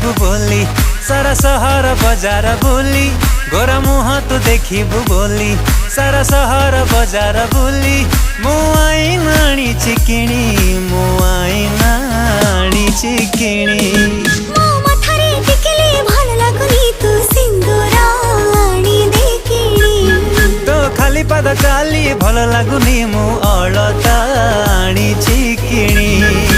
देखिबु बोली सारा सहर बजार बुली गोरा मुह तू देखिबु बोली सारा सहर बजार बुली मु आईनाणी चिकिणी मु आईनाणी चिकिणी मो मथारे टिकले भल लागुनी तू सिंदूर आणी देखिणी तो खाली पाद चाली भल लागुनी मु अलता आणी चिकिणी।